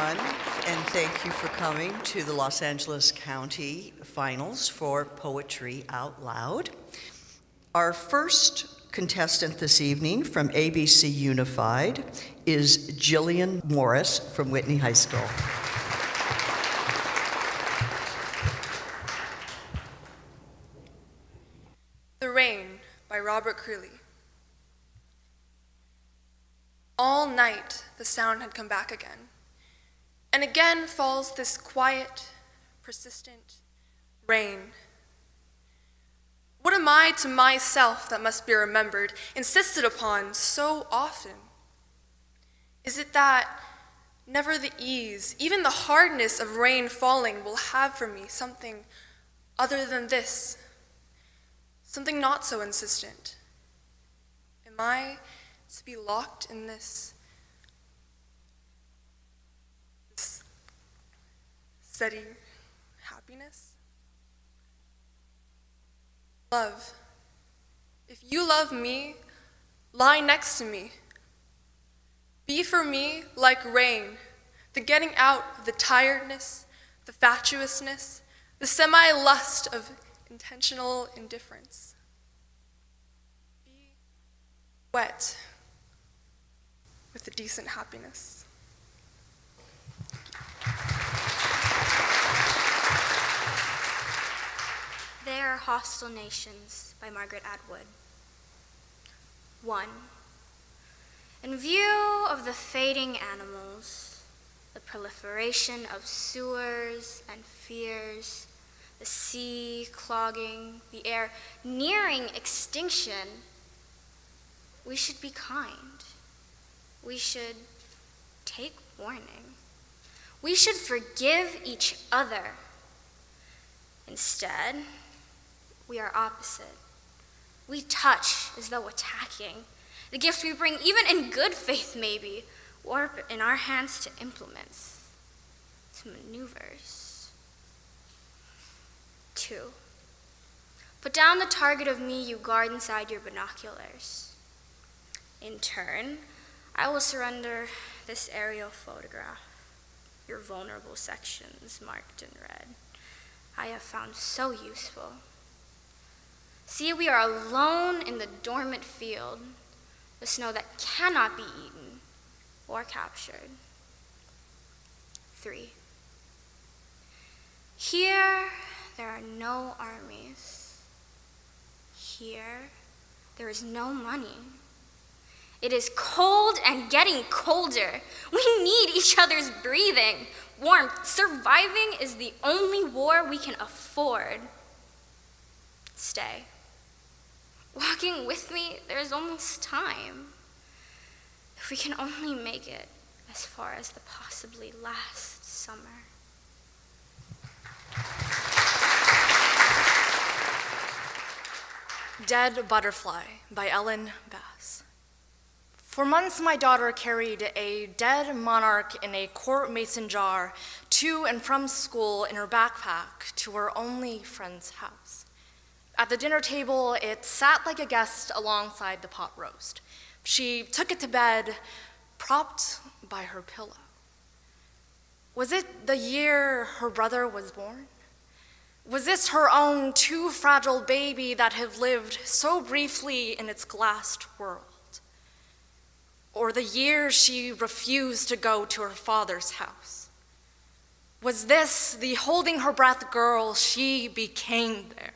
everyone, and thank you for coming to the Los Angeles County Finals for Poetry Out Loud. Our first contestant this evening from ABC Unified is Jillian Morris from Whitney High School. The Rain by Robert Creeley. All night the sound had come back again, and again falls this quiet, persistent rain. What am I to myself that must be remembered, insisted upon so often? Is it that never the ease, even the hardness of rain falling will have for me something other than this, something not so insistent? Am I to be locked in this steady happiness? Love, if you love me, lie next to me. Be for me like rain, the getting out of the tiredness, the fatuousness, the semi-lust of intentional indifference. Be wet with a decent happiness. There Are Hostile Nations by Margaret Atwood. 1. In view of the fading animals, the proliferation of sewers and fears, the sea clogging, the air nearing extinction, we should be kind. We should take warning. We should forgive each other. Instead, we are opposite. We touch as though attacking. The gifts we bring, even in good faith maybe, warp in our hands to implements, to maneuvers. 2. Put down the target of me you guard inside your binoculars. In turn, I will surrender this aerial photograph, your vulnerable sections marked in red. I have found so useful. See, we are alone in the dormant field, the snow that cannot be eaten or captured. 3. Here, there are no armies. Here, there is no money. It is cold and getting colder. We need each other's breathing, warmth. Surviving is the only war we can afford. Stay. Walking with me, there is almost time. If we can only make it as far as the possibly last summer. Dead Butterfly by Ellen Bass. For months, my daughter carried a dead monarch in a quart mason jar to and from school in her backpack to her only friend's house. At the dinner table, it sat like a guest alongside the pot roast. She took it to bed, propped by her pillow. Was it the year her brother was born? Was this her own too fragile baby that had lived so briefly in its glassed world? Or the year she refused to go to her father's house? Was this the holding her breath girl she became there?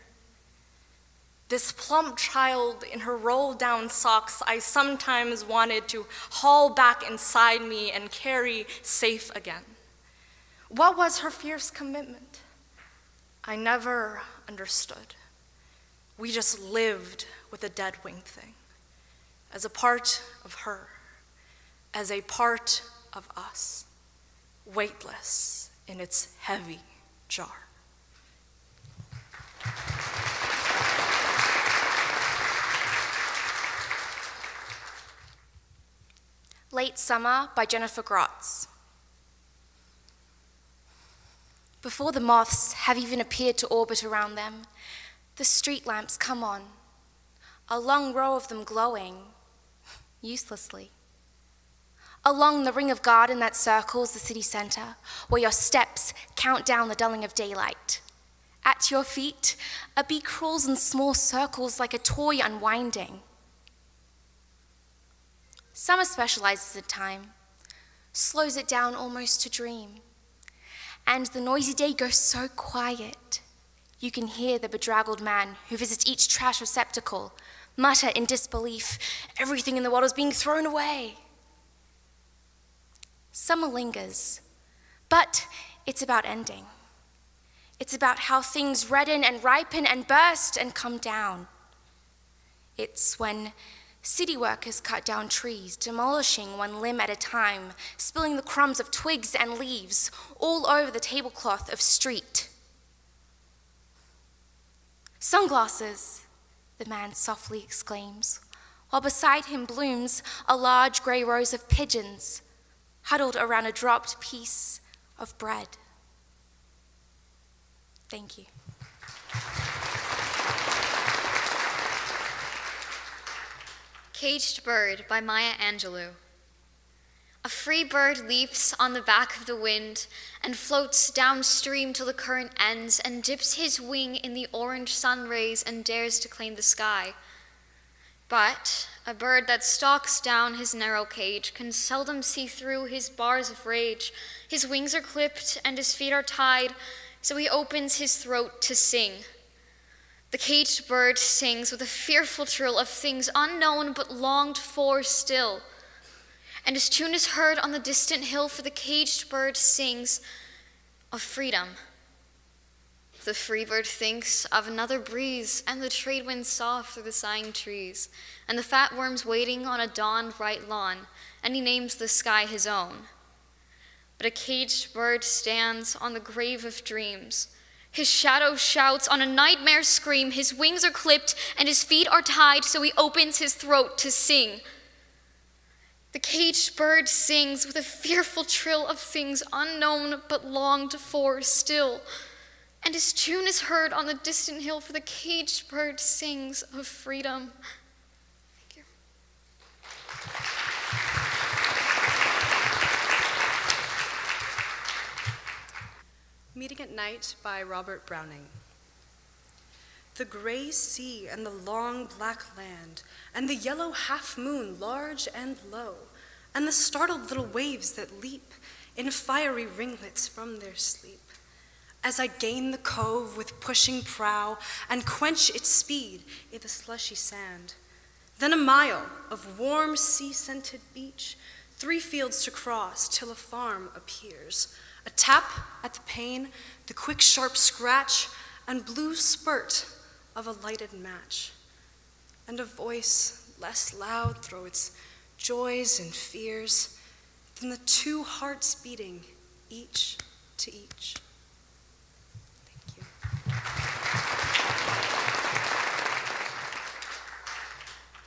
This plump child in her rolled-down socks I sometimes wanted to haul back inside me and carry safe again. What was her fierce commitment? I never understood. We just lived with a dead wing thing, as a part of her, as a part of us, weightless in its heavy jar. Late Summer by Jennifer Grotz. Before the moths have even appeared to orbit around them, the street lamps come on, a long row of them glowing, uselessly. along the ring of garden that circles the city center, where your steps count down the dulling of daylight. At your feet, a bee crawls in small circles like a toy unwinding. Summer specializes in time, slows it down almost to dream. And the noisy day goes so quiet, you can hear the bedraggled man who visits each trash receptacle mutter in disbelief, everything in the world is being thrown away. Summer lingers, but it's about ending. It's about how things redden and ripen and burst and come down. It's when city workers cut down trees, demolishing one limb at a time, spilling the crumbs of twigs and leaves all over the tablecloth of street. "Sunglasses," the man softly exclaims, while beside him blooms a large gray rose of pigeons huddled around a dropped piece of bread. Thank you. Caged Bird by Maya Angelou. A free bird leaps on the back of the wind and floats downstream till the current ends and dips his wing in the orange sun rays and dares to claim the sky. But a bird that stalks down his narrow cage can seldom see through his bars of rage. His wings are clipped and his feet are tied, so he opens his throat to sing. The caged bird sings with a fearful trill of things unknown but longed for still. And his tune is heard on the distant hill, for the caged bird sings of freedom. The free bird thinks of another breeze, and the trade winds soft through the sighing trees, and the fat worms waiting on a dawn-bright lawn, and he names the sky his own. But a caged bird stands on the grave of dreams. His shadow shouts on a nightmare scream. His wings are clipped and his feet are tied, so he opens his throat to sing. The caged bird sings with a fearful trill of things unknown but longed for still. And his tune is heard on the distant hill, for the caged bird sings of freedom. Thank you. Meeting at Night by Robert Browning. The gray sea and the long black land, and the yellow half-moon large and low, and the startled little waves that leap in fiery ringlets from their sleep. As I gain the cove with pushing prow and quench its speed in the slushy sand. Then a mile of warm sea-scented beach, 3 fields to cross till a farm appears. A tap at the pane, the quick sharp scratch, and blue spurt of a lighted match. And a voice less loud through its joys and fears than the 2 hearts beating each to each. Thank you.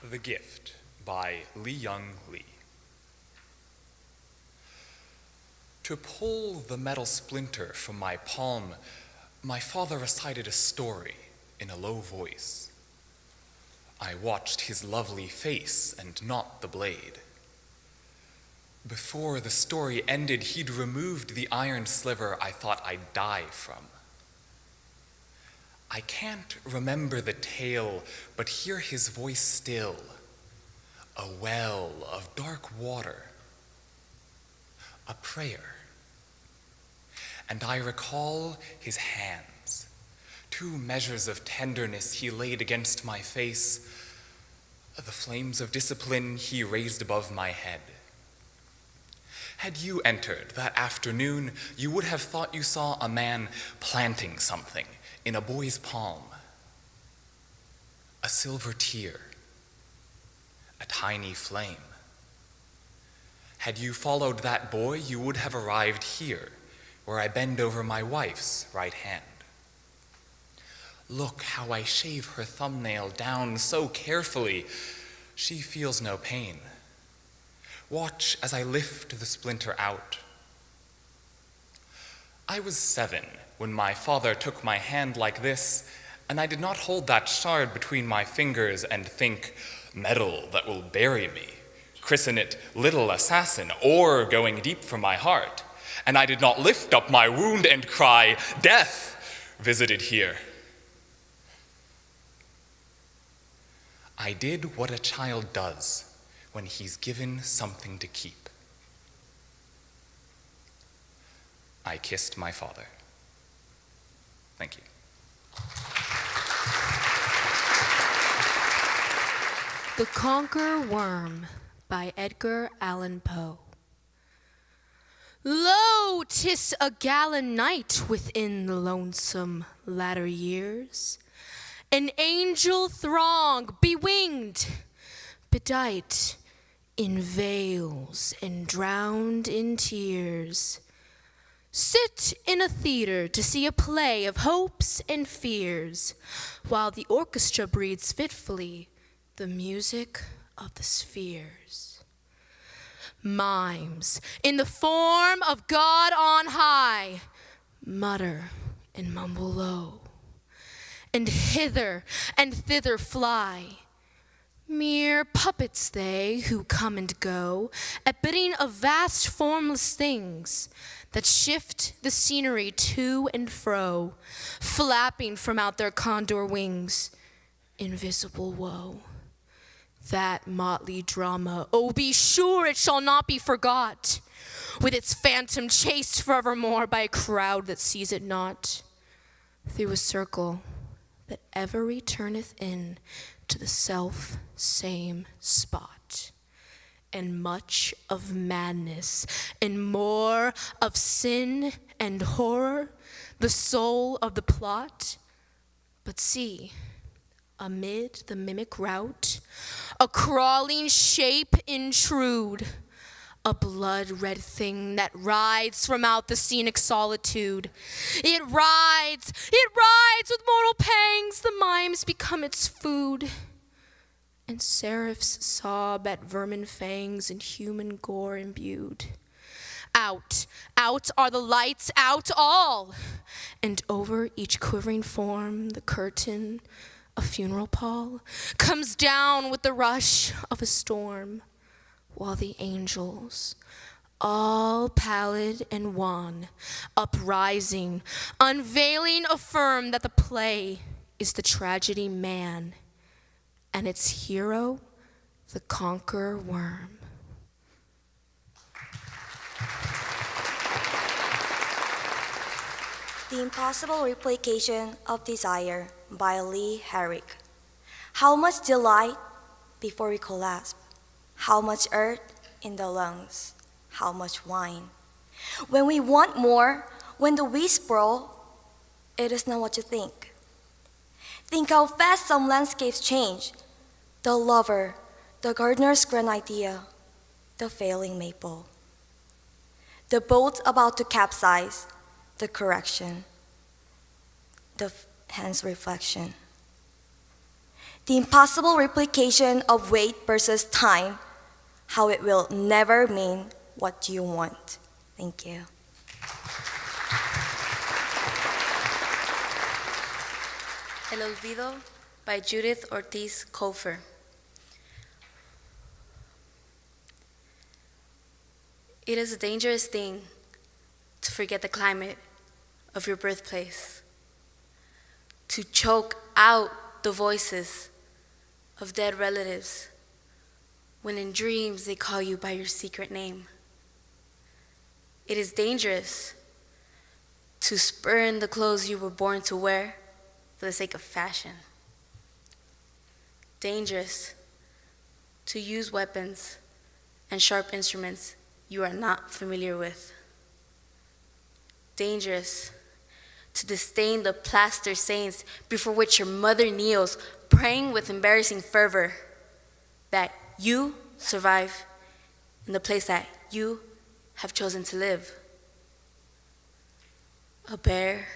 The Gift by Li-Young Lee. To pull the metal splinter from my palm, my father recited a story in a low voice. I watched his lovely face and not the blade. Before the story ended, he'd removed the iron sliver I thought I'd die from. I can't remember the tale, but hear his voice still, a well of dark water, a prayer. And I recall his hands, 2 measures of tenderness he laid against my face, the flames of discipline he raised above my head. Had you entered that afternoon, you would have thought you saw a man planting something in a boy's palm. A silver tear, a tiny flame. Had you followed that boy, you would have arrived here, where I bend over my wife's right hand. Look how I shave her thumbnail down so carefully, she feels no pain. Watch as I lift the splinter out. I was 7 when my father took my hand like this, and I did not hold that shard between my fingers and think, metal that will bury me, christen it little assassin, or going deep from my heart, and I did not lift up my wound and cry, death visited here. I did what a child does when he's given something to keep. I kissed my father. Thank you. The Conqueror Worm by Edgar Allan Poe. Lo, 'tis a gala night within the lonesome latter years. An angel throng, bewinged, bedight in veils and drowned in tears, sit in a theater to see a play of hopes and fears, while the orchestra breathes fitfully the music of the spheres. Mimes, in the form of God on high, mutter and mumble low, and hither and thither fly. Mere puppets they who come and go at bidding of vast formless things that shift the scenery to and fro, flapping from out their condor wings, invisible woe. That motley drama, oh, be sure it shall not be forgot, with its phantom chased forevermore by a crowd that sees it not, through a circle that ever returneth in to the self-same spot, and much of madness and more of sin and horror, the soul of the plot. But see, amid the mimic rout, a crawling shape intrude, a blood-red thing that rides from out the scenic solitude. It rides with mortal pangs, the mimes become its food, and seraphs sob at vermin fangs and human gore imbued. Out are the lights, out all, and over each quivering form the curtain, a funeral pall, comes down with the rush of a storm, while the angels, all pallid and wan, uprising, unveiling, affirm that the play is the tragedy man, and its hero, the conqueror worm. The Impossible Replication of Desire by Lee Herrick. How much delight before we collapse, how much earth in the lungs, how much wine. When we want more, when the we sprawl, it is not what you think. Think how fast some landscapes change. The lover, the gardener's grand idea, the failing maple. The boat about to capsize, the correction, the hand's reflection. The impossible replication of weight versus time, how it will never mean what you want. Thank you. El Olvido by Judith Ortiz Cofer. It is a dangerous thing to forget the climate of your birthplace, to choke out the voices of dead relatives when in dreams they call you by your secret name. It is dangerous to spurn the clothes you were born to wear for the sake of fashion. Dangerous to use weapons and sharp instruments you are not familiar with. Dangerous to disdain the plaster saints before which your mother kneels, praying with embarrassing fervor that you survive in the place that you have chosen to live. A bare,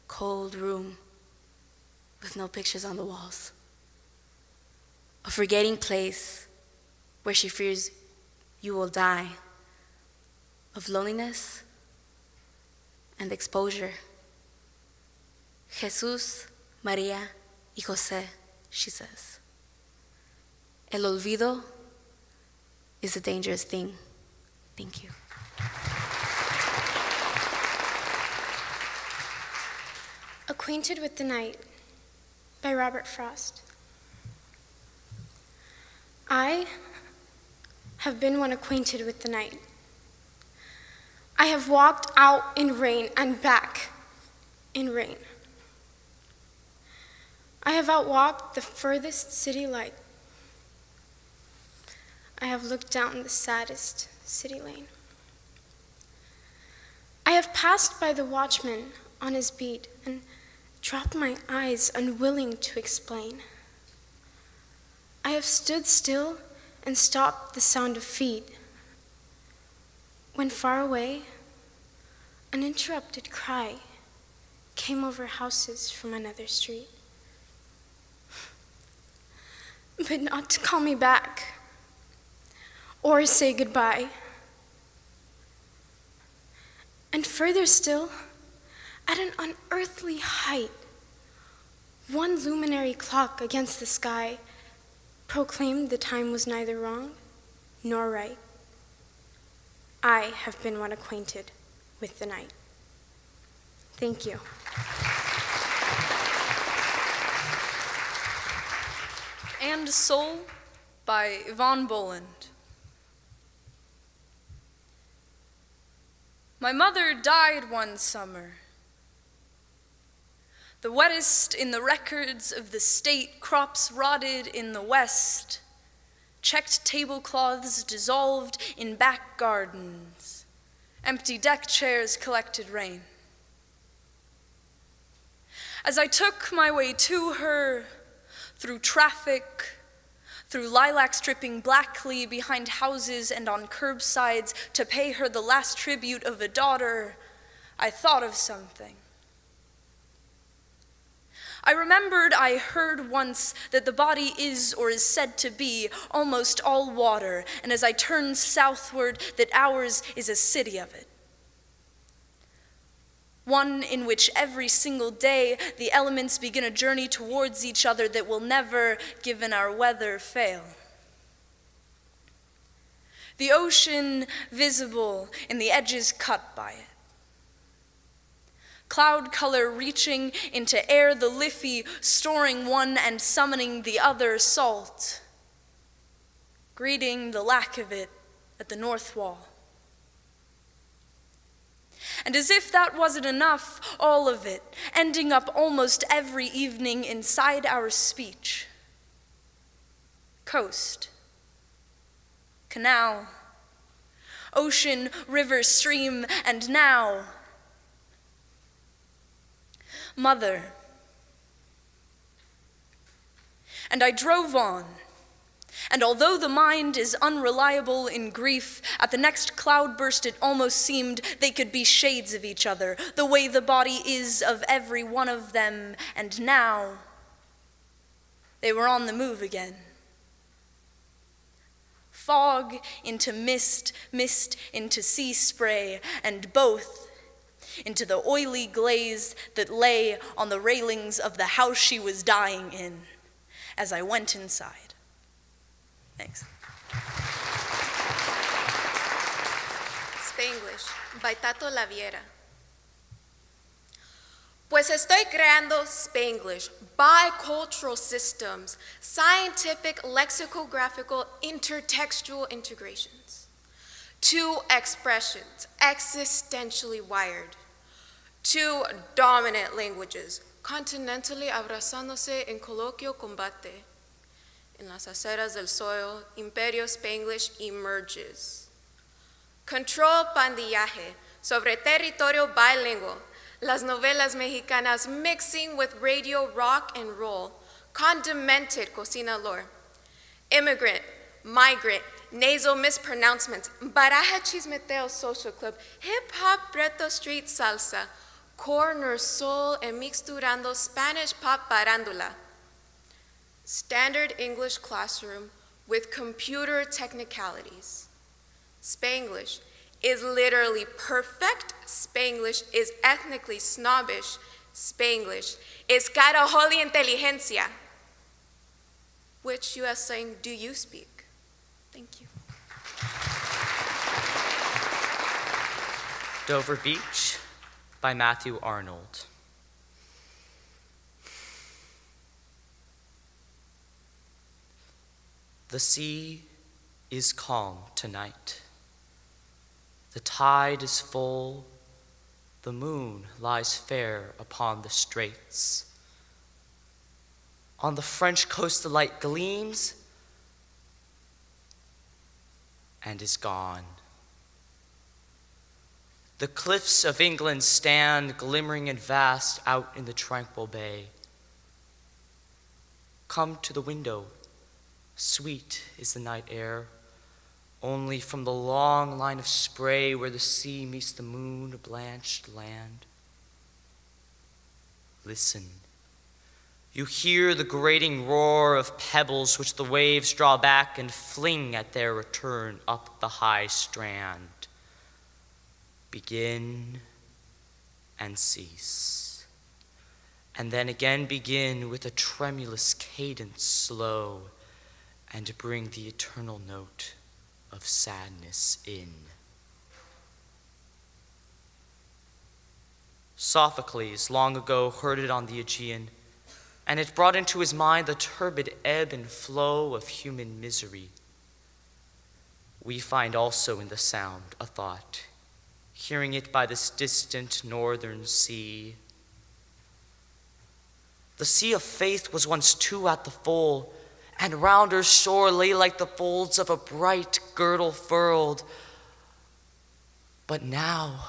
cold room with no pictures on the walls. A forgetting place where she fears you will die of loneliness and exposure. Jesús, María, y José, she says. El olvido is a dangerous thing. Thank you. Acquainted with the Night by Robert Frost. I have been one acquainted with the night. I have walked out in rain and back in rain. I have outwalked the furthest city light. I have looked down the saddest city lane. I have passed by the watchman on his beat and dropped my eyes, unwilling to explain. I have stood still and stopped the sound of feet, when far away, an interrupted cry came over houses from another street. But not to call me back or say goodbye. And further still, at an unearthly height, one luminary clock against the sky proclaimed the time was neither wrong nor right. I have been one acquainted with the night. Thank you. And Soul by Yvonne Boland. My mother died one summer. The wettest in the records of the state, crops rotted in the west, checked tablecloths dissolved in back gardens, empty deck chairs collected rain. As I took my way to her, through traffic, through lilacs dripping blackly behind houses and on curbsides to pay her the last tribute of a daughter, I thought of something. I remembered I heard once that the body is, or is said to be, almost all water, and as I turned southward, that ours is a city of it. One in which every single day the elements begin a journey towards each other that will never, given our weather, fail. The ocean visible and the edges cut by it. Cloud color reaching into air, the Liffey storing one and summoning the other salt, greeting the lack of it at the north wall. And as if that wasn't enough, all of it, ending up almost every evening inside our speech. Coast, canal, ocean, river, stream, and now, mother. And I drove on, and although the mind is unreliable in grief, at the next cloudburst it almost seemed they could be shades of each other, the way the body is of every one of them, and now they were on the move again. Fog into mist, mist into sea spray, and both into the oily glaze that lay on the railings of the house she was dying in as I went inside. Thanks. Spanglish by Tato Laviera. Pues estoy creando Spanglish, bicultural systems, scientific lexicographical intertextual integrations. Two expressions, existentially wired. Two dominant languages, continentally abrazándose en coloquio combate. En las aceras del soil, Imperio Spanglish emerges. Control pandillaje sobre territorio bilingüe. Las novelas mexicanas mixing with radio rock and roll. Condimented cocina lore. Immigrant, migrant, nasal mispronouncements. Baraja chismeteo social club. Hip hop reto street salsa. Corner soul and mixturando Spanish pop barandula. Standard English classroom with computer technicalities. Spanglish is literally perfect. Spanglish is ethnically snobbish. Spanglish is cara holy inteligencia. Which U.S. slang do you speak? Thank you. Dover Beach by Matthew Arnold. The sea is calm tonight. The tide is full. The moon lies fair upon the straits. On the French coast the light gleams and is gone. The cliffs of England stand glimmering and vast out in the tranquil bay. Come to the window. Sweet is the night air, only from the long line of spray where the sea meets the moon-blanched land. Listen. You hear the grating roar of pebbles which the waves draw back and fling at their return up the high strand. Begin and cease, and then again begin with a tremulous cadence slow, and bring the eternal note of sadness in. Sophocles long ago heard it on the Aegean, and it brought into his mind the turbid ebb and flow of human misery. We find also in the sound a thought, hearing it by this distant northern sea. The sea of faith was once too at the full, and round her shore lay like the folds of a bright girdle furled. But now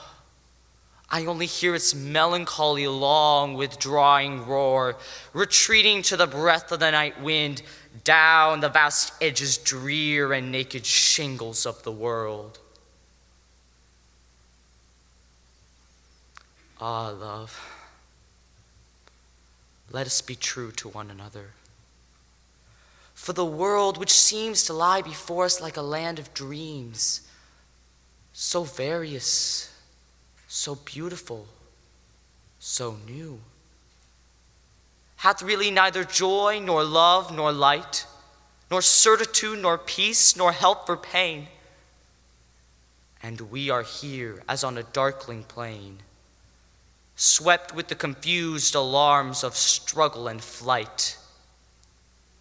I only hear its melancholy long withdrawing roar, retreating to the breath of the night wind, down the vast edges drear and naked shingles of the world. Ah, love, let us be true to one another. For the world which seems to lie before us like a land of dreams, so various, so beautiful, so new, hath really neither joy, nor love, nor light, nor certitude, nor peace, nor help for pain. And we are here as on a darkling plain, swept with the confused alarms of struggle and flight,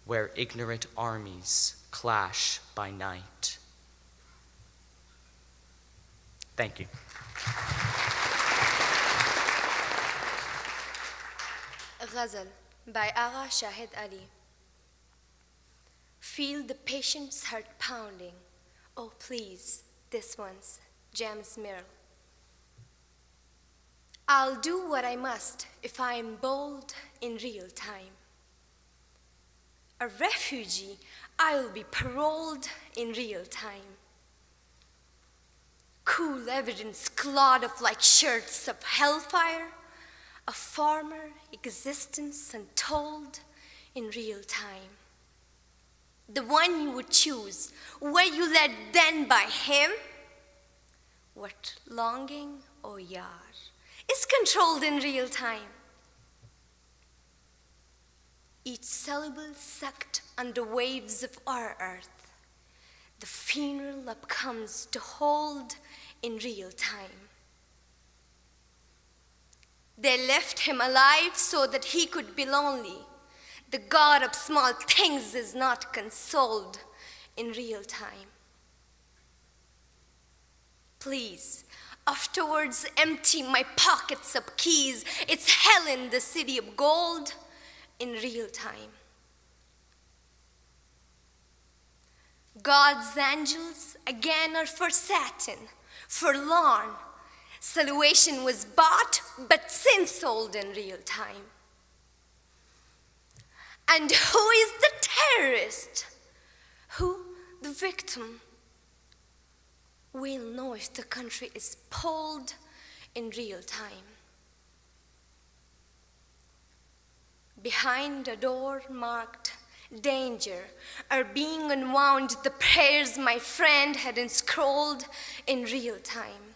where ignorant armies clash by night. Thank you. Ghazal by Agha Shahid Ali. Feel the patient's heart pounding. Oh, please, this one's James Merrill. I'll do what I must if I am bold in real time. A refugee, I'll be paroled in real time. Cool evidence clawed off like shirts of hellfire, a former existence untold in real time. The one you would choose, were you led then by him? What longing, oh yar, is controlled in real time. Each syllable sucked under waves of our earth, the funeral upcomes to hold in real time. They left him alive so that he could be lonely. The God of small things is not consoled in real time. Please, afterwards empty my pockets of keys. It's hell in the city of gold in real time. God's angels again are for satin, forlorn. Salvation was bought, but sin sold in real time. And who is the terrorist? Who the victim? We'll know if the country is polled in real time. Behind a door marked danger are being unwound the prayers my friend had enscrolled in real time.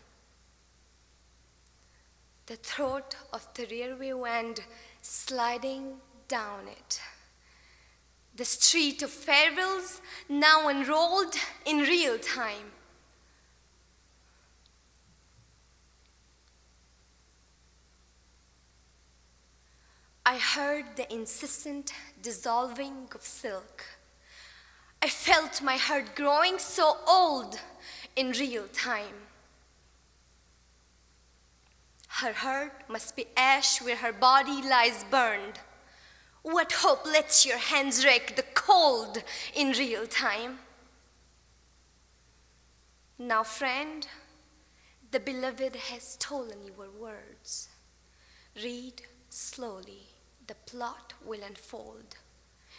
The throat of the rearway wind sliding down it. the street of Fairvilles now unrolled in real time. I heard the incessant dissolving of silk. I felt my heart growing so old in real time. Her heart must be ash where her body lies burned. What hope lets your hands rake the cold in real time? Now, friend, the beloved has stolen your words. Read slowly. The plot will unfold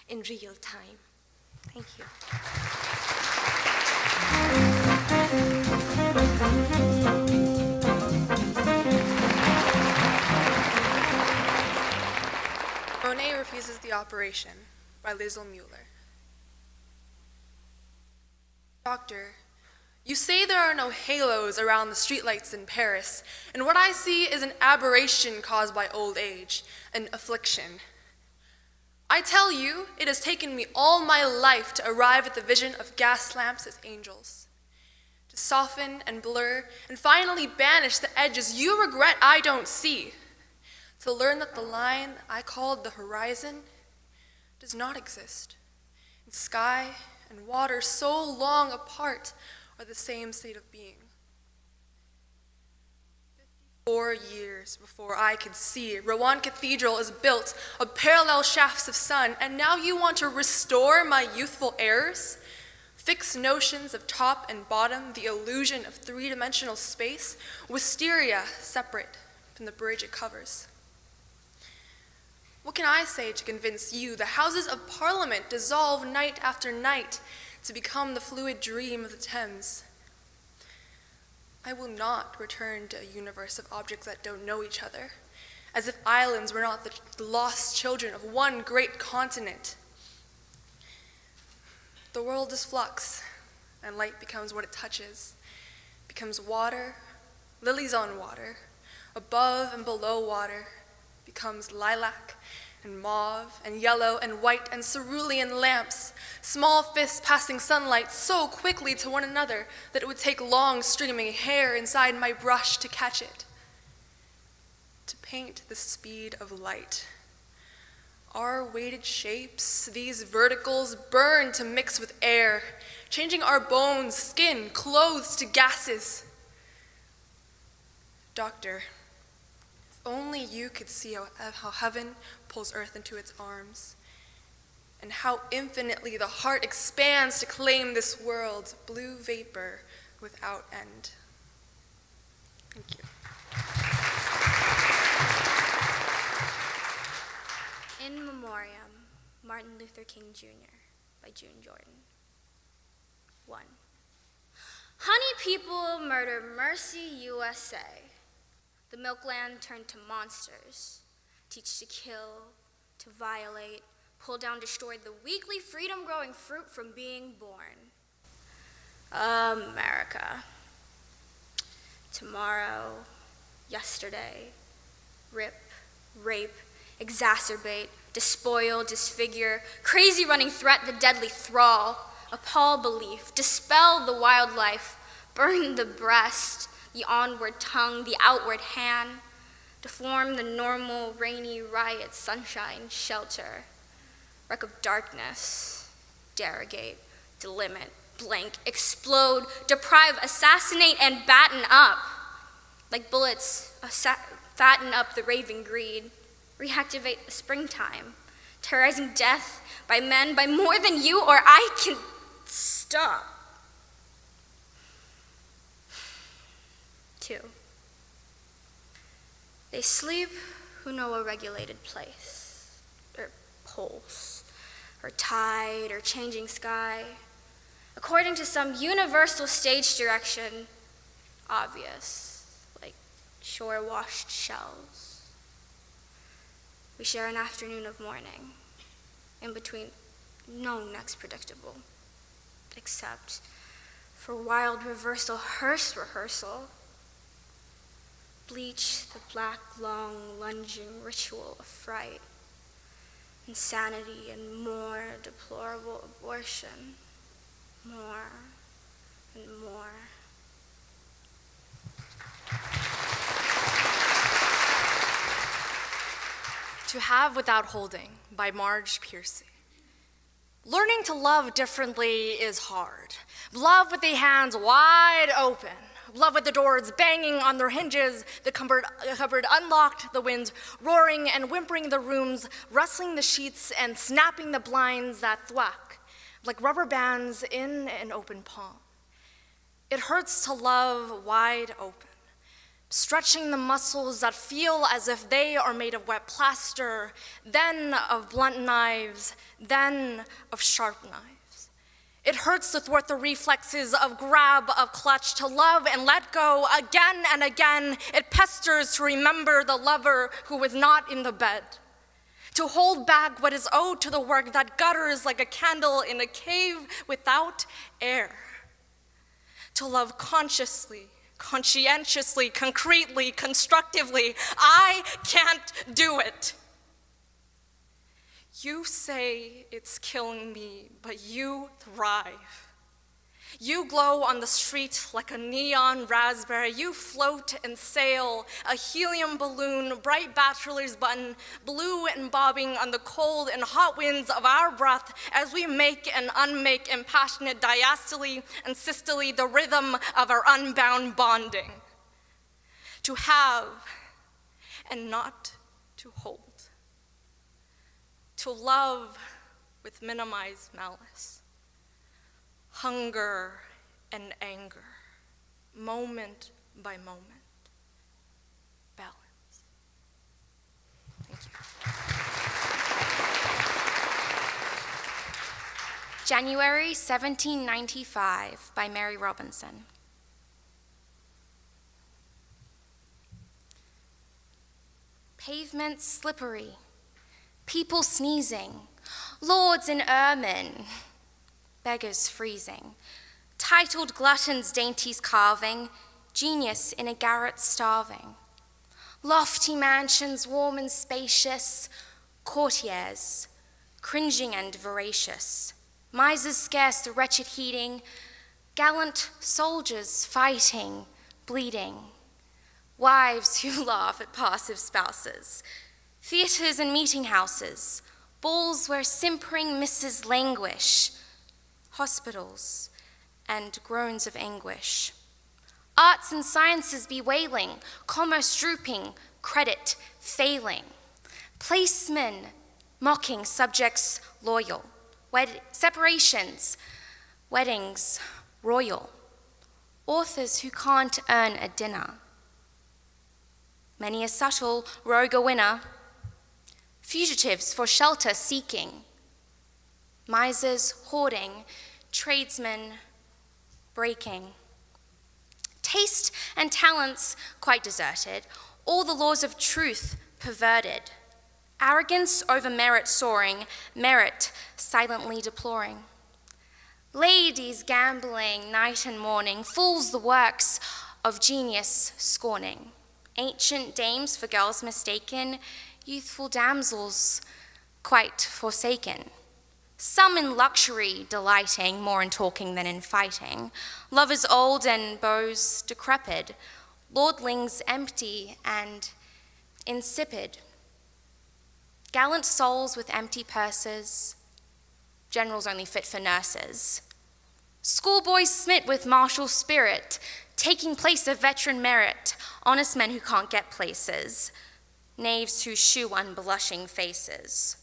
in real time. Thank you. Monet Refuses the Operation by Lizzle Mueller. Doctor, you say there are no halos around the streetlights in Paris, and what I see is an aberration caused by old age, an affliction. I tell you, it has taken me all my life to arrive at the vision of gas lamps as angels, to soften and blur and finally banish the edges you regret I don't see, to learn that the line I called the horizon does not exist, and sky and water so long apart are the same state of being. 54 years before I could see, Rouen Cathedral is built of parallel shafts of sun, and now you want to restore my youthful errors? Fixed notions of top and bottom, the illusion of three-dimensional space, wisteria separate from the bridge it covers. What can I say to convince you the Houses of Parliament dissolve night after night to become the fluid dream of the Thames? I will not return to a universe of objects that don't know each other, as if islands were not the lost children of one great continent. The world is flux, and light becomes what it touches, becomes water, lilies on water, above and below water, becomes lilac and mauve and yellow and white and cerulean lamps, small fists passing sunlight so quickly to one another that it would take long streaming hair inside my brush to catch it. To paint the speed of light. Our weighted shapes, these verticals, burn to mix with air, changing our bones, skin, clothes to gases. Doctor, if only you could see how heaven pulls earth into its arms, and how infinitely the heart expands to claim this world's blue vapor without end. Thank you. In Memoriam, Martin Luther King Jr. by June Jordan. 1. Honey people murder Mercy USA. The milkland turned to monsters. Teach to kill, to violate, pull down, destroy the weekly freedom-growing fruit from being born. America. Tomorrow, yesterday, rip, rape, exacerbate, despoil, disfigure, crazy running threat, the deadly thrall, appall belief, dispel the wildlife, burn the breast, the onward tongue, the outward hand, deform the normal, rainy, riot, sunshine, shelter, wreck of darkness, derogate, delimit, blank, explode, deprive, assassinate, and batten up. Like bullets, fatten up the raving greed, reactivate the springtime, terrorizing death by men, by more than you or I can stop. 2. They sleep who know a regulated place, or pulse, or tide, or changing sky, according to some universal stage direction, obvious, like shore-washed shells. We share an afternoon of mourning, in between no next predictable, except for wild reversal, hearse rehearsal. Bleach the black, long, lunging ritual of fright, insanity, and more deplorable abortion. More and more. To Have Without Holding by Marge Piercy. Learning to love differently is hard. Love with the hands wide open. Love with the doors banging on their hinges, the cupboard unlocked, the winds roaring and whimpering the rooms, rustling the sheets and snapping the blinds that thwack like rubber bands in an open palm. It hurts to love wide open, stretching the muscles that feel as if they are made of wet plaster, then of blunt knives, then of sharp knives. It hurts to thwart the reflexes of grab, of clutch, to love and let go again and again. It pesters to remember the lover who was not in the bed, to hold back what is owed to the work that gutters like a candle in a cave without air, to love consciously, conscientiously, concretely, constructively. I can't do it. You say it's killing me, but you thrive. You glow on the street like a neon raspberry. You float and sail, a helium balloon, bright bachelor's button, blue and bobbing on the cold and hot winds of our breath as we make and unmake in passionate diastole and systole the rhythm of our unbound bonding. To have and not to hold. To love with minimized malice. Hunger and anger, moment by moment. Balance. Thank you. January 1795 by Mary Robinson. Pavements slippery, people sneezing, lords in ermine, beggars freezing, titled gluttons dainties carving, genius in a garret starving, lofty mansions warm and spacious, courtiers cringing and voracious, misers scarce the wretched heeding, gallant soldiers fighting, bleeding, wives who laugh at passive spouses, theaters and meeting houses, balls where simpering misses languish, hospitals and groans of anguish, arts and sciences bewailing, commerce drooping, credit failing, placemen mocking subjects loyal, separations, weddings royal, authors who can't earn a dinner, many a subtle rogue a winner, fugitives for shelter seeking, misers hoarding, tradesmen breaking, taste and talents quite deserted, all the laws of truth perverted, arrogance over merit soaring, merit silently deploring, ladies gambling night and morning, fools the works of genius scorning, ancient dames for girls mistaken, youthful damsels quite forsaken, some in luxury delighting, more in talking than in fighting, lovers old and beaux decrepit, lordlings empty and insipid, gallant souls with empty purses, generals only fit for nurses, schoolboys smit with martial spirit, taking place of veteran merit, honest men who can't get places, knaves who shew unblushing faces.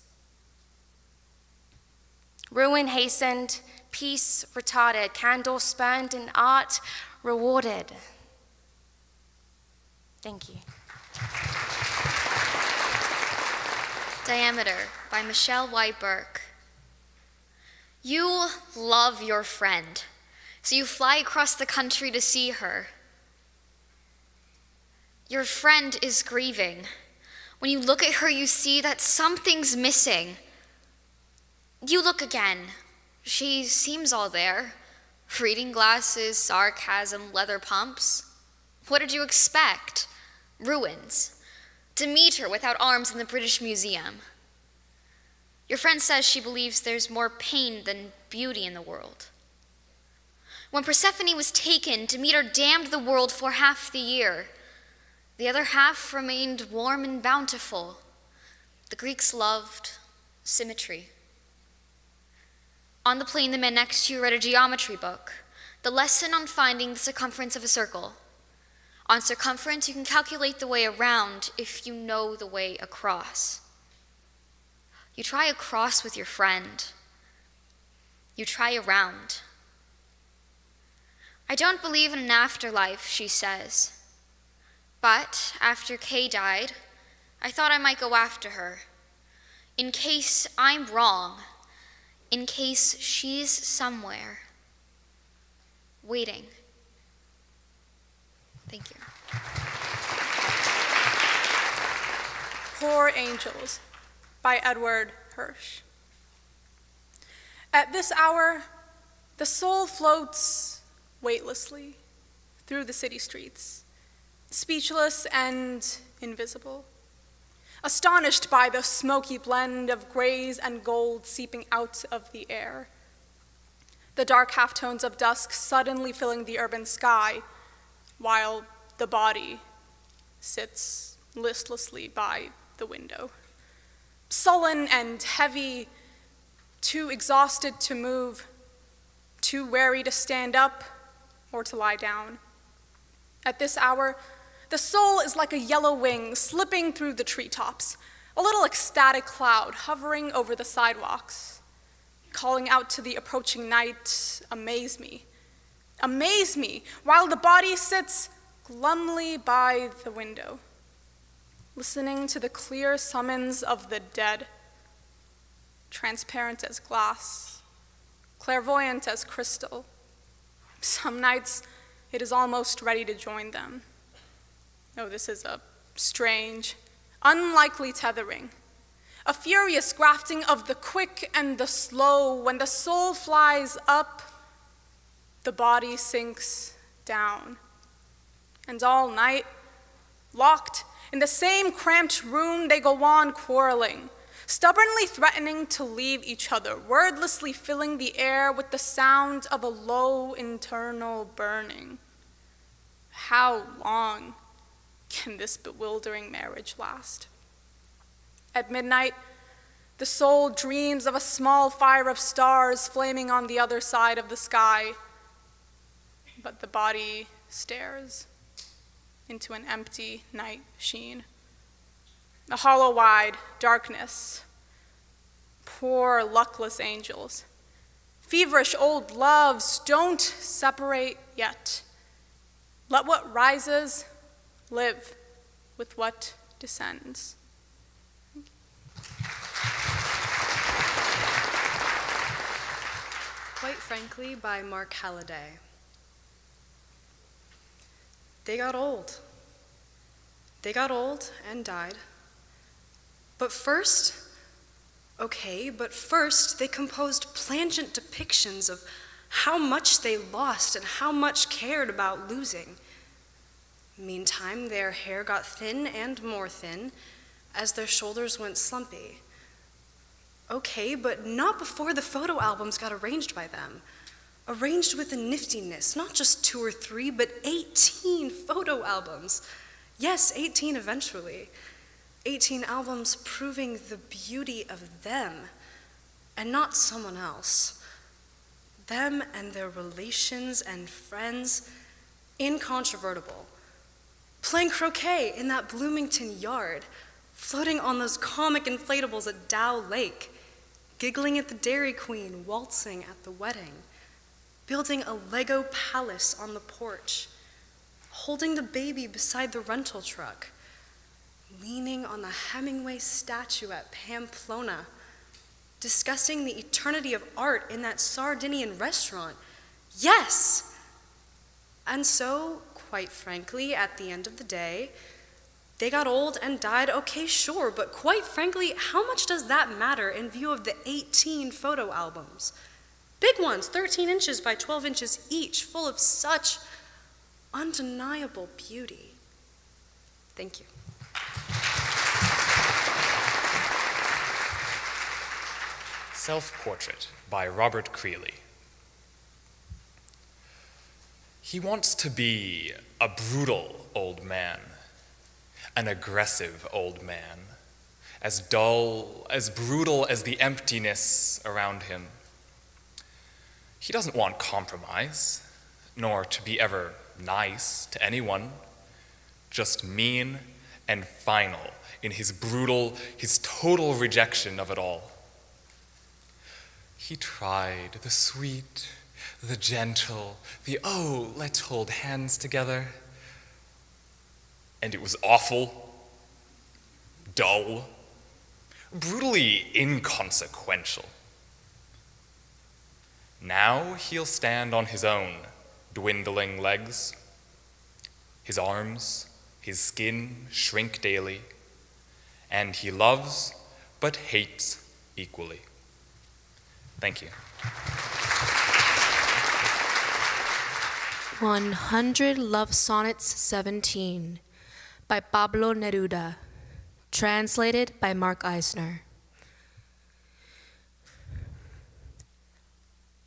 Ruin hastened, peace retarded, candor spurned, and art rewarded. Thank you. Diameter by Michelle White Burke. You love your friend, so you fly across the country to see her. Your friend is grieving. When you look at her, you see that something's missing. You look again. She seems all there. Reading glasses, sarcasm, leather pumps. What did you expect? Ruins. Demeter without arms in the British Museum. Your friend says she believes there's more pain than beauty in the world. When Persephone was taken, Demeter damned the world for half the year. The other half remained warm and bountiful. The Greeks loved symmetry. On the plane, the man next to you read a geometry book, the lesson on finding the circumference of a circle. On circumference, you can calculate the way around if you know the way across. You try across with your friend. You try around. I don't believe in an afterlife, she says. But after Kay died, I thought I might go after her. In case I'm wrong, in case she's somewhere, waiting. Thank you. Poor Angels by Edward Hirsch. At this hour, the soul floats weightlessly through the city streets, speechless and invisible, astonished by the smoky blend of grays and gold seeping out of the air, the dark halftones of dusk suddenly filling the urban sky, while the body sits listlessly by the window, sullen and heavy, too exhausted to move, too weary to stand up or to lie down. At this hour, the soul is like a yellow wing slipping through the treetops, a little ecstatic cloud hovering over the sidewalks, calling out to the approaching night, amaze me, while the body sits glumly by the window, listening to the clear summons of the dead, transparent as glass, clairvoyant as crystal. Some nights, it is almost ready to join them. Oh, this is a strange, unlikely tethering, a furious grafting of the quick and the slow. When the soul flies up, the body sinks down. And all night, locked in the same cramped room, they go on quarreling, stubbornly threatening to leave each other, wordlessly filling the air with the sound of a low internal burning. How long can this bewildering marriage last? At midnight, the soul dreams of a small fire of stars flaming on the other side of the sky, but the body stares into an empty night sheen. A hollow-eyed darkness. Poor luckless angels. Feverish old loves, don't separate yet. Let what rises live with what descends. Quite Frankly by Mark Halliday. They got old. They got old and died. But first they composed plangent depictions of how much they lost and how much cared about losing. Meantime, their hair got thin and more thin as their shoulders went slumpy. Okay, but not before the photo albums got arranged by them. Arranged with a niftiness, not just 2 or 3, but 18 photo albums. Yes, 18 eventually. 18 albums proving the beauty of them and not someone else. Them and their relations and friends, incontrovertible. Playing croquet in that Bloomington yard, floating on those comic inflatables at Dow Lake, giggling at the Dairy Queen, waltzing at the wedding, building a Lego palace on the porch, holding the baby beside the rental truck, leaning on the Hemingway statue at Pamplona, discussing the eternity of art in that Sardinian restaurant. Yes! And so, quite frankly, at the end of the day, they got old and died, okay, sure, but quite frankly, how much does that matter in view of the 18 photo albums? Big ones, 13 inches by 12 inches each, full of such undeniable beauty. Thank you. Self-Portrait by Robert Creeley. He wants to be a brutal old man, an aggressive old man, as dull, as brutal as the emptiness around him. He doesn't want compromise, nor to be ever nice to anyone, just mean and final in his brutal, his total rejection of it all. He tried the sweet, the gentle, the oh, let's hold hands together. And it was awful, dull, brutally inconsequential. Now he'll stand on his own dwindling legs. His arms, his skin shrink daily, and he loves but hates equally. Thank you. 100 Love Sonnets 17 by Pablo Neruda, translated by Mark Eisner.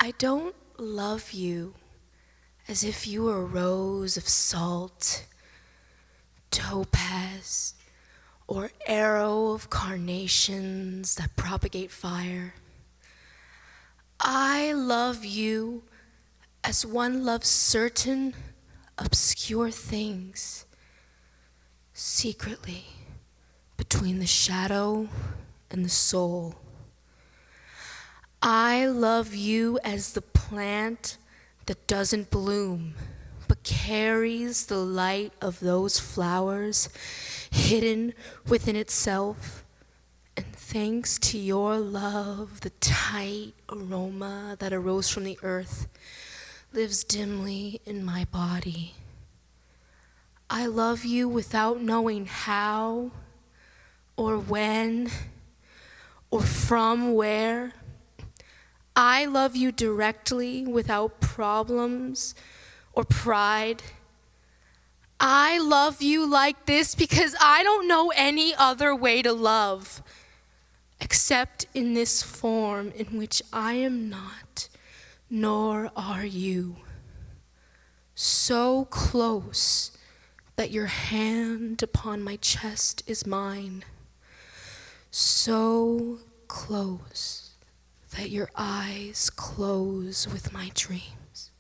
I don't love you as if you were a rose of salt, topaz, or arrow of carnations that propagate fire. I love you as one loves certain obscure things, secretly between the shadow and the soul. I love you as the plant that doesn't bloom, but carries the light of those flowers hidden within itself. And thanks to your love, the tight aroma that arose from the earth lives dimly in my body. I love you without knowing how, or when, or from where. I love you directly without problems or pride. I love you like this because I don't know any other way to love, except in this form in which I am not, nor are you. So close that your hand upon my chest is mine. So close that your eyes close with my dreams.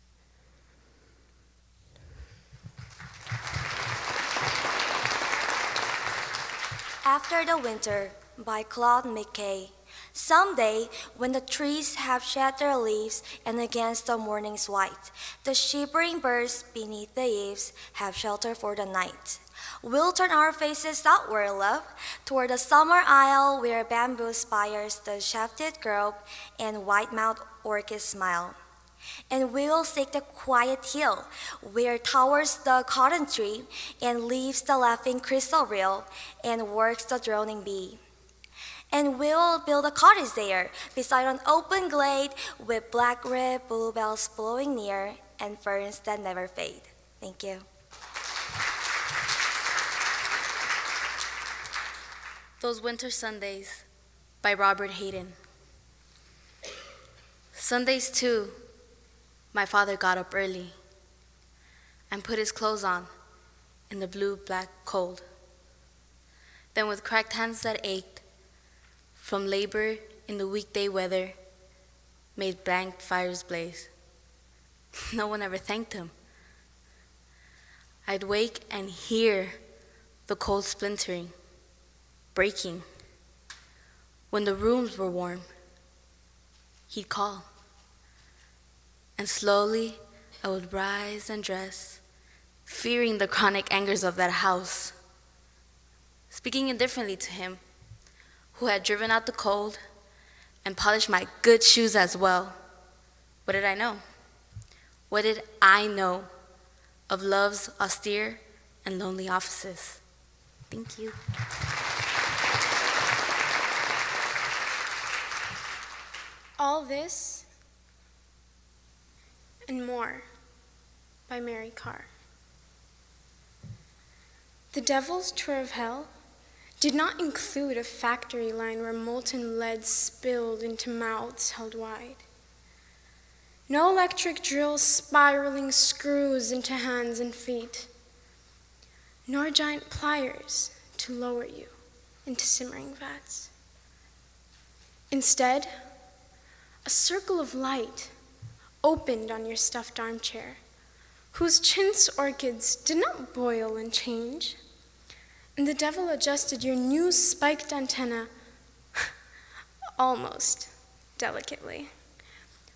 After the Winter by Claude McKay. Someday, when the trees have shed their leaves and against the morning's white, the shivering birds beneath the eaves have shelter for the night. We'll turn our faces outward, love, toward the summer isle where bamboo spires the shafted grove and white-mouthed orchids smile. And we will seek the quiet hill where towers the cotton tree and leaves the laughing crystal reel and works the droning bee. And we'll build a cottage there beside an open glade with black-red bluebells blowing near and ferns that never fade. Thank you. Those Winter Sundays by Robert Hayden. Sundays too, my father got up early and put his clothes on in the blue-black cold. Then with cracked hands that ached from labor in the weekday weather, made blank fires blaze. No one ever thanked him. I'd wake and hear the cold splintering, breaking. When the rooms were warm, he'd call. And slowly I would rise and dress, fearing the chronic angers of that house, speaking indifferently to him, who had driven out the cold and polished my good shoes as well. What did I know? What did I know of love's austere and lonely offices? Thank you. All This and More by Mary Carr. The devil's tour of hell did not include a factory line where molten lead spilled into mouths held wide. No electric drills spiraling screws into hands and feet, nor giant pliers to lower you into simmering vats. Instead, a circle of light opened on your stuffed armchair, whose chintz orchids did not boil and change, and the devil adjusted your new spiked antenna almost delicately,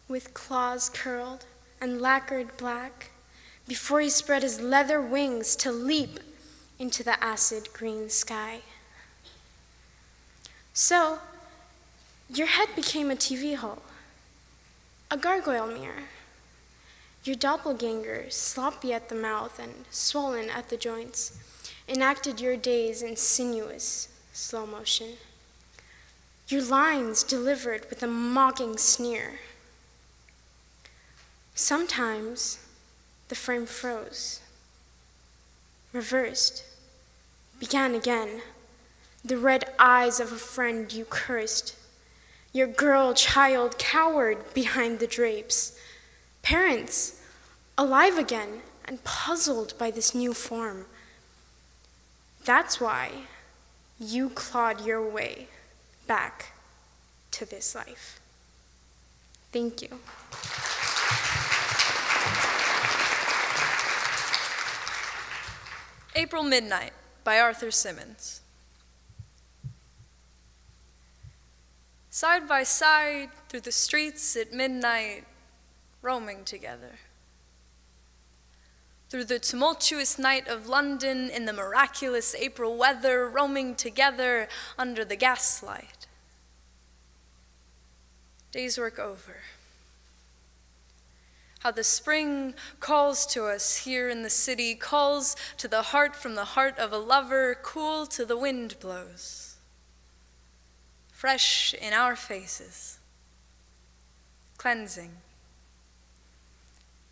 with claws curled and lacquered black, before he spread his leather wings to leap into the acid green sky. So, your head became a TV hole, a gargoyle mirror, your doppelganger, sloppy at the mouth and swollen at the joints, enacted your days in sinuous slow motion. Your lines delivered with a mocking sneer. Sometimes the frame froze, reversed, began again, the red eyes of a friend you cursed. Your girl child cowered behind the drapes. Parents, alive again and puzzled by this new form. That's why you clawed your way back to this life. Thank you. April Midnight by Arthur Symonds. Side by side through the streets at midnight, roaming together. Through the tumultuous night of London in the miraculous April weather, roaming together under the gaslight. Day's work over. How the spring calls to us here in the city, calls to the heart from the heart of a lover, cool till the wind blows. Fresh in our faces, cleansing.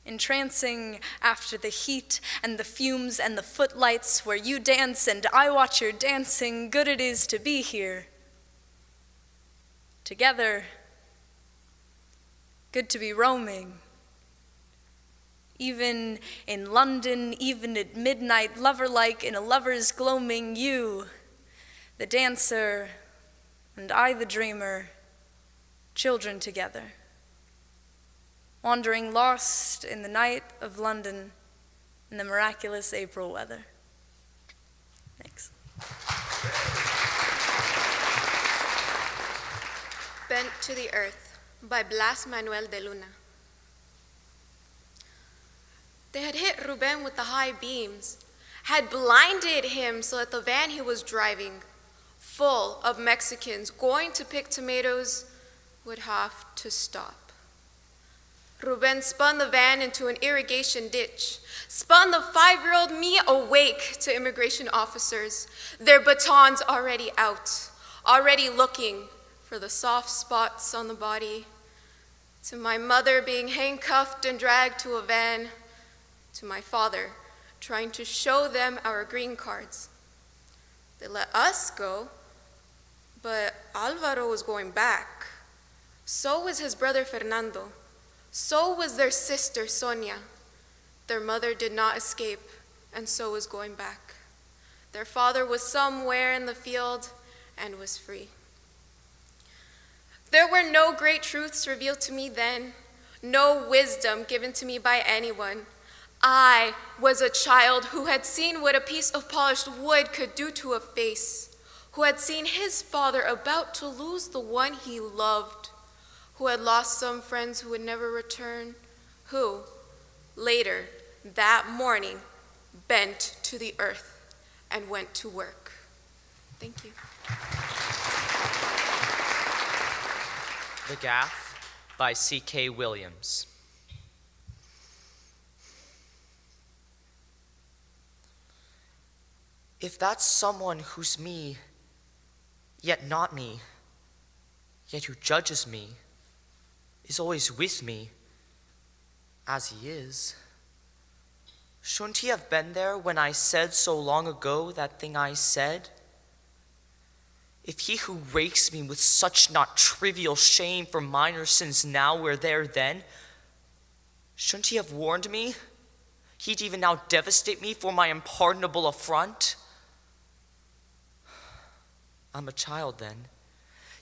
Entrancing after the heat and the fumes and the footlights where you dance and I watch your dancing, good it is to be here. Together, good to be roaming. Even in London, even at midnight, lover-like in a lover's gloaming, you, the dancer, and I the dreamer, children together. Wandering lost in the night of London in the miraculous April weather. Thanks. Bent to the Earth by Blas Manuel de Luna. They had hit Ruben with the high beams, had blinded him so that the van he was driving, full of Mexicans going to pick tomatoes, would have to stop. Ruben spun the van into an irrigation ditch, spun the 5-year-old me awake to immigration officers, their batons already out, already looking for the soft spots on the body, to my mother being handcuffed and dragged to a van, to my father trying to show them our green cards. They let us go, but Alvaro was going back. So was his brother Fernando. So was their sister Sonia. Their mother did not escape, and so was going back. Their father was somewhere in the field and was free. There were no great truths revealed to me then, no wisdom given to me by anyone. I was a child who had seen what a piece of polished wood could do to a face, who had seen his father about to lose the one he loved, who had lost some friends who would never return, who, later, that morning, bent to the earth and went to work. Thank you. The Gaff by C.K. Williams. If that's someone who's me, yet not me, yet who judges me, is always with me, as he is, shouldn't he have been there when I said so long ago that thing I said? If he who rakes me with such not trivial shame for minor sins now were there then, shouldn't he have warned me? He'd even now devastate me for my unpardonable affront. I'm a child then,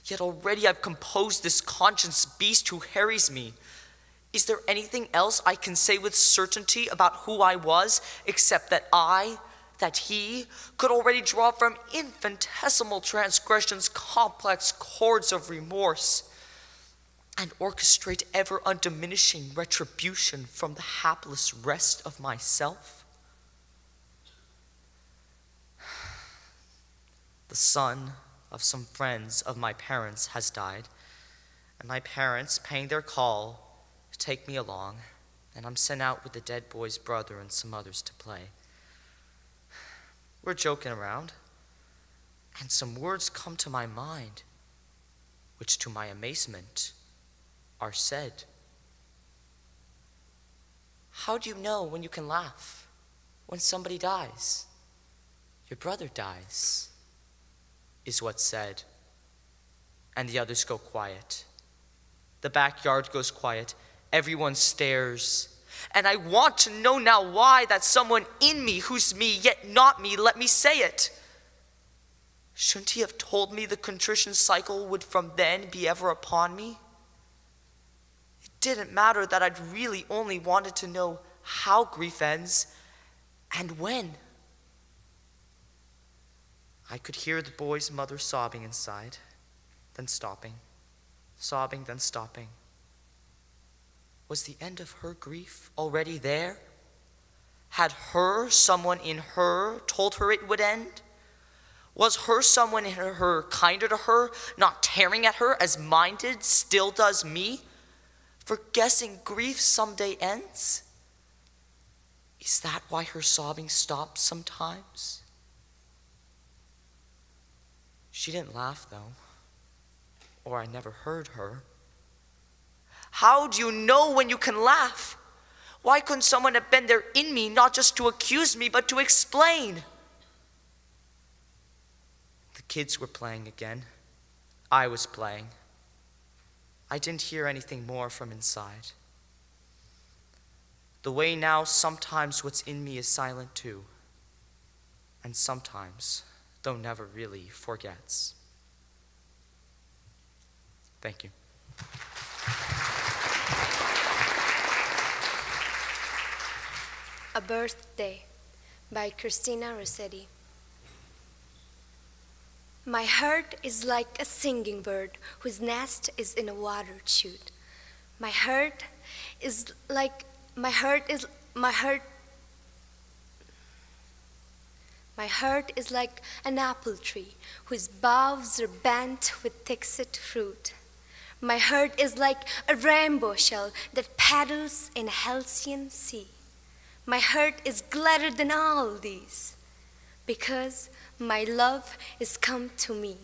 yet already I've composed this conscience beast who harries me. Is there anything else I can say with certainty about who I was, except that he could already draw from infinitesimal transgressions complex chords of remorse, and orchestrate ever undiminishing retribution from the hapless rest of myself? The son of some friends of my parents has died, and my parents, paying their call, take me along, and I'm sent out with the dead boy's brother and some others to play. We're joking around, and some words come to my mind, which to my amazement are said. How do you know when you can laugh? When somebody dies? Your brother dies, is what's said. And the others go quiet. The backyard goes quiet. Everyone stares. And I want to know now why that someone in me who's me, yet not me, let me say it. Shouldn't he have told me the contrition cycle would from then be ever upon me? It didn't matter that I'd really only wanted to know how grief ends and when. I could hear the boy's mother sobbing inside, then stopping, sobbing, then stopping. Was the end of her grief already there? Had someone in her, told her it would end? Was someone in her kinder to her, not tearing at her as mine did still does me, for guessing grief someday ends? Is that why her sobbing stops sometimes? She didn't laugh, though, or I never heard her. How do you know when you can laugh? Why couldn't someone have been there in me, not just to accuse me, but to explain? The kids were playing again. I was playing. I didn't hear anything more from inside. The way now, sometimes what's in me is silent too, and sometimes, though never really, forgets. Thank you. A Birthday by Christina Rossetti. My heart is like a singing bird whose nest is in a water chute. My heart is like an apple tree whose boughs are bent with thickset fruit. My heart is like a rainbow shell that paddles in a halcyon sea. My heart is gladder than all these, because my love is come to me.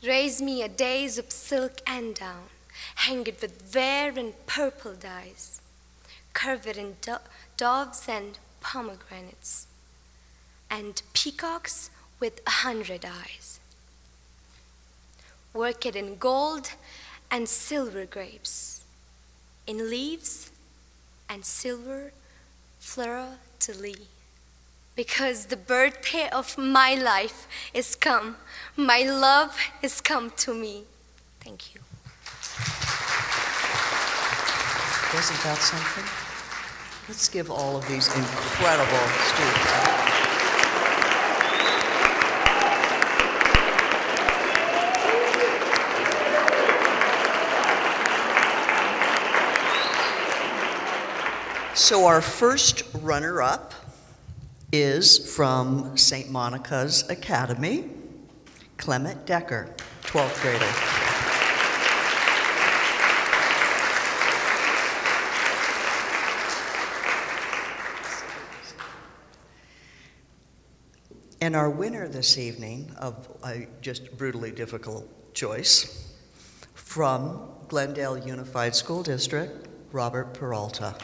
Raise me a days of silk and down, hang it with vair and purple dyes, curve it in doves and pomegranates, and peacocks with 100 eyes. Work it in gold and silver grapes, in leaves and silver fleur-de-lis, because the birthday of my life is come. My love is come to me. Thank you. Wasn't that something? Let's give all of these incredible students. So our first runner-up is from St. Monica's Academy, Clement Decker, 12th grader. And our winner this evening of a just brutally difficult choice, from Glendale Unified School District, Robert Peralta,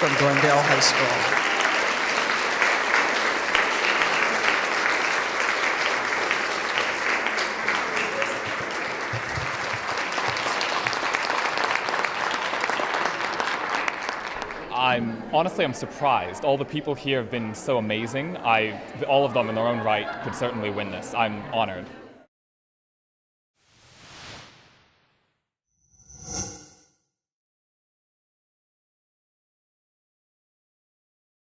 from Glendale High School. I'm surprised. All the people here have been so amazing. All of them in their own right could certainly win this. I'm honored.